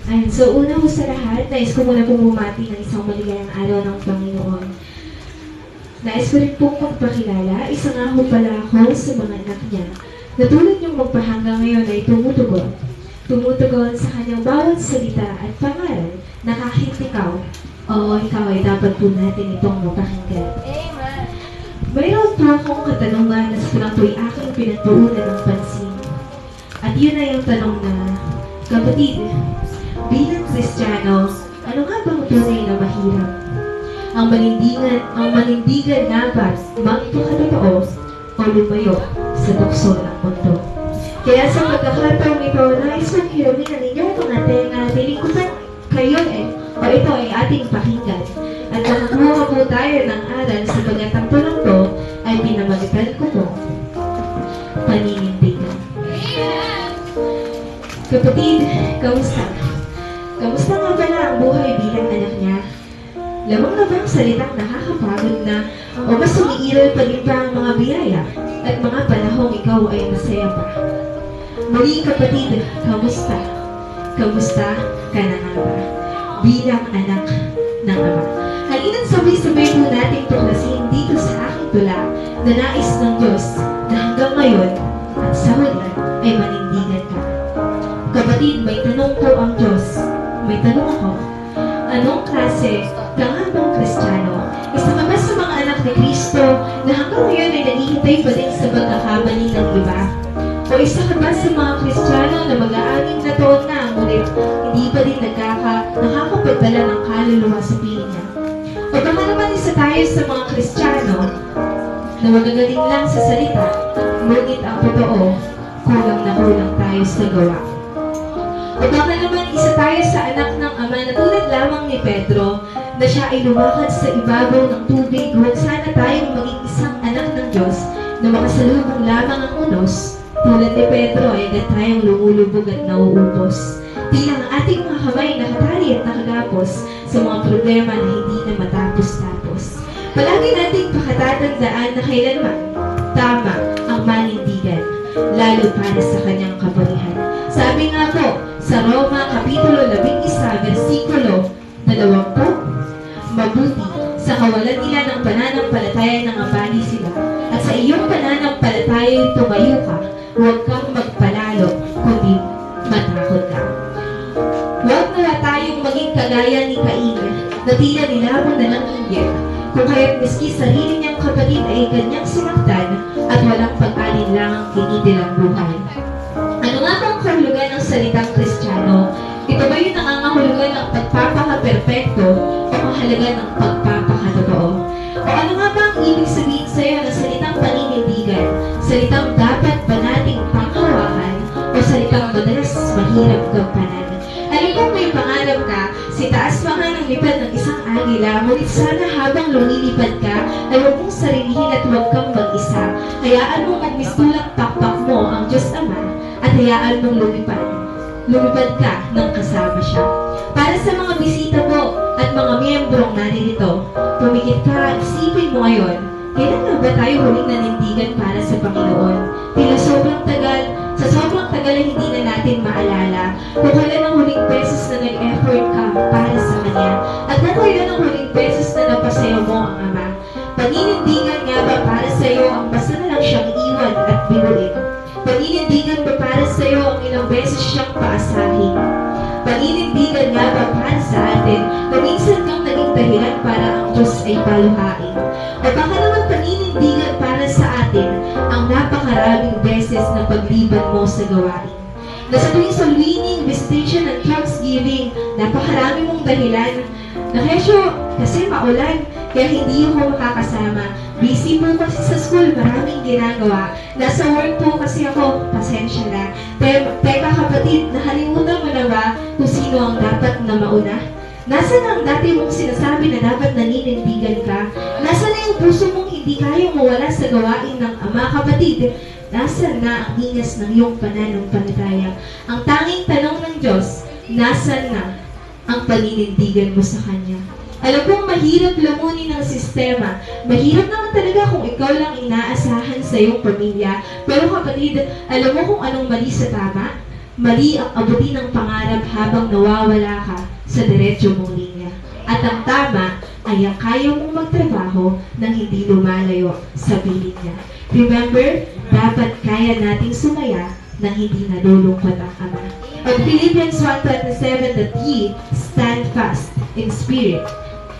Ayun, so una ko sa lahat, nais ko muna pong bumati ng isang maligayang araw ng Panginoon. Nais ko rin pong magpakilala, isa nga ho pala ako sa mga anak niya, na tulad niyong magpahanggang ngayon ay tumutugon. Tumutugon sa kanyang bawat salita at pangaral na kahit ikaw, oo, ikaw ay dapat po natin itong mapakinggan. Amen. Mayroon po akong katanungan na sa po'y aking pinagpuunan ng pansin. At yun ay ang tanong na, kapatid, bilang Kristiyano, ano nga bang tunay na mahirap? Ang manindigan nga ba magpakatotoo o lumayo sa tukso ng mundo? Kaya sa pagkakataong ito, nais kong hiramin ang inyong mga tenga, nilikutan kayo o ito ay ating pakinggan. At makakuha po tayo ng aral sa pagkatang to ay pinamalitan ko po paninindigan. Kapatid, kamusta? Kamusta nga pala ang buhay bilang anak niya? Lamang na ba ang salitang nakakapagod na o mas umiiral pa din ba ang mga biyaya at mga panahong ikaw ay masaya pa? Muli kapatid, kamusta? Kamusta ka na nga ba? Bilang anak ng Ama. Halina't sabay-sabay po natin tuklasin dito sa aking tula na nais ng Diyos na hanggang ngayon at sa huli ay manindigan ka. Kapatid, may tanong po ang Diyos. May tanong ako. Anong klase ka nga bang Kristiyano? Isa ka ba sa mga anak ni Kristo na hanggang ngayon ay naghihintay pa din sa pagkakamali ng iba? O isa ka ba sa mga Kristiyano na mag-aaning na taon na ngunit hindi pa din nakakapagdala ng kaluluwa sa piling niya? O baka naman isa tayo sa mga Kristiyano na magagaling lang sa salita, ngunit ang totoo, kulang na kulang tayo sa gawa. O baka naman isa tayo sa anak ng Ama na tulad lamang ni Pedro na siya ay lumakad sa ibabaw ng tubig, huwag sana tayong maging isang anak ng Diyos na makasalubong lamang ang unos. Tulad ni Pedro ay agad tayong lumulubog at nauubos. Tila ang ating mga kamay nakatali at nakagapos sa mga problema na hindi na matapos-tapos. Palagi nating pakatatandaan na kailanman tama ang manindigan, lalo para sa kanyang kaburihan. Sabi nga po, sa Roma Kapitulo 11, versikulo 20, mabuti sa kawalan nila ng pananampalataya ng abali sila, at sa iyong pananampalataya tumayo ka, huwag kang magpalalo, kundi matakot ka. Huwag na tayong maging kagaya ni Cain, na tila nilabon na ng inggit, kung kaya't miski sarili niyang kapatid ay kanyang sinaktan at walang pag-alinlangang kinikilang buhay. Ano nga bang kahulugan ng salitang Kristiyano? Ito ba yung nangangahulugan ng pagpapaka-perpekto o mahalaga ng pagpapakatotoo? O ano nga ba ang ibig sabihin sa iyo ng salitang paninindigan? Salitang dapat ba nating panghawakan o salitang madalas mahirap gampanan? Alam kong may pangarap ka, si taas pa nga ng lipad ng isang agila, ngunit sana habang lumilipad ka, ay huwag mong sarilihin at huwag kang mag-isa. Hayaan mong magmistulang pakpak mo ang Diyos Ama at hayaan mong lumipad ka ng kasama siya. Para sa mga bisita po at mga miyembrong naririto, pumikit ka at isipin mo ngayon, kailan na ba tayo huling nanindigan para sa Panginoon? Tila sobrang tagal ay hindi na natin maalala kung kailan ang huling beses na nag-effort ka para sa Kanya at kung kailan ang huling beses na napasayo mo ang Ama. Paninindigan nga ba para sa iyo ang basta na lang siyang iwan at binulit? Paninindigan ba para sa iyo ang ilang beses siyang paasahin? Paninindigan nga ba para sa atin na minsan kang naging dahilan para ang Diyos ay paluhain? O baka naman paninindigan para sa atin ang napakaraming beses na pagliban mo sa gawain? Na sa tuwing solwining, visitation at thanksgiving, napakarami mong dahilan na kasi maulan, kaya hindi ako makakasama. Busy po kasi sa school, maraming ginagawa. Nasa work po kasi ako, pasensya na. Teka kapatid, nakalimutan mo na ba kung sino ang dapat na mauna? Nasaan ang dati mong sinasabi na dapat naninindigan ka? Nasaan na yung puso mong hindi kayang mawala sa gawain ng Ama? Kapatid, nasaan na ang ingas ng iyong pananampalataya? Ang tanging tanong ng Diyos, nasaan na ang paninindigan mo sa Kanya? Alam kong mahirap lamunin ng sistema. Mahirap naman talaga kung ikaw lang inaasahan sa iyong pamilya. Pero kapatid, alam mo kung anong mali sa tama? Mali ang abutin ng pangarap habang nawawala ka sa diretso mong linya. At ang tama ay ang kaya mong magtrabaho nang hindi lumalayo sa piling niya. Remember, dapat kaya nating sumaya nang hindi nalulungkot ang Ama. On Philippians 1:27, that ye stand fast in spirit,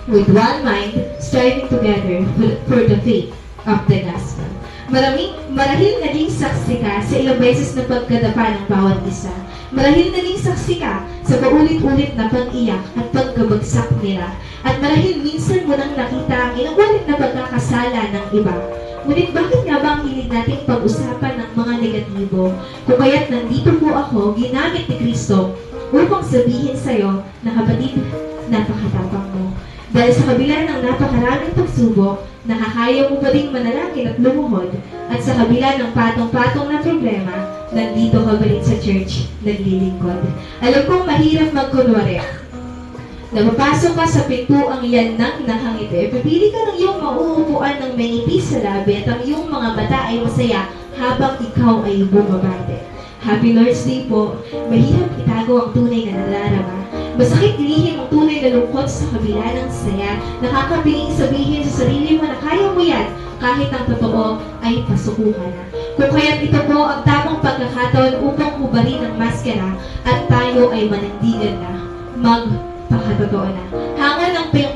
with one mind, striving together for the faith of the gospel. Marahil naging saksi ka sa ilang beses na pagkadapa ng bawat isa. Marahil naging saksi ka sa paulit-ulit na pag-iyak at pagkabagsak nila. At marahil minsan mo nang nakita ang ilang ulit na pagkakasala ng iba. Ngunit bakit nga ba ang hilig nating pag-usapan ng mga negatibo? Kung kaya't nandito po ako, ginamit ni Kristo upang sabihin sa'yo na kapatid, napakatapang mo. Dahil sa kabila ng napakaraming pagsubok, nakakaya mo pa rin manalangin at lumuhod, at sa kabila ng patong-patong na problema, nandito ka pa rin sa church, naglilingkod. Alam kong mahirap magkunwari. Napapasok ka sa pintuang yan ng nakangiti, pipili ka ng iyong mauupuan ng manipis sa labi at ang iyong mga mata ay masaya habang ikaw ay bumabate. Happy Lord's Day po. Mahirap itago ang tunay na nadarama. Masakit lihim ang tunay na lungkot sa kabila ng saya. Nakakapiling sabihin sa sarili mo na kaya mo yan kahit ang totoo ay pasuko ka na. Kung kaya't ito po ang tamang pagkakataon upang hubarin ang maskara at tayo ay manindigan na. Magpakatotoo na. Hangal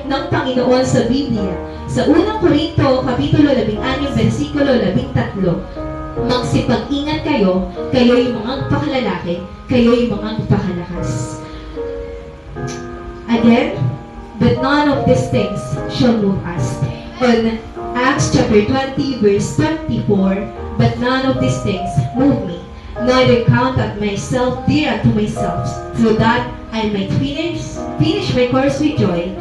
ng Panginoon sa Biblia. Sa unang Korinto, Kapitulo 16, versikulo 13. Magsipag-ingat kayo, kayo'y mga pakalalaki, kayo'y mga pakalakas. Again, but none of these things shall move us. On Acts chapter 20, verse 24, but none of these things move me, neither count at myself dear unto myself, so that I might finish my course with joy,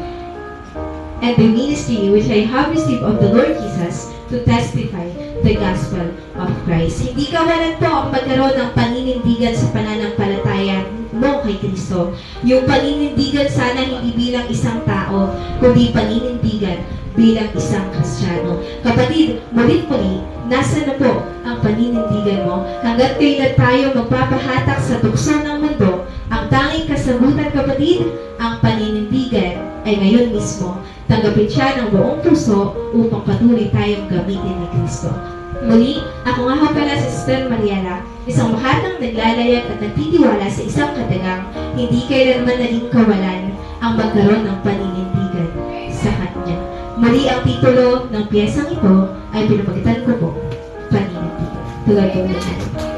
and the ministry which I have received of the Lord Jesus, to testify the gospel of Christ. Hindi kawalan po ang magkaroon ng paninindigan sa pananampalataya mo kay Kristo. Yung paninindigan sana hindi bilang isang tao, kundi paninindigan bilang isang Kristiyano. Kapatid, mulit-muli, nasa na po ang paninindigan mo? Hanggat kailan tayo magpapahatak sa tukso ng mundo, ang tanging kasagutan, kapatid, ang paninindigan ay ngayon mismo. Tanggapin siya ng buong puso upang patuloy tayong gamitin ni Kristo. Muli, ako nga pala si Sister Mariela, isang mahatang naglalayag at nagtitiwala sa isang katagang hindi kailanman naging kawalan ang magkaroon ng paninindigan sa Kanya. Muli, ang titulo ng piyesang ito ay pinamagitan ko po, paninindigan. Tuloy po natin.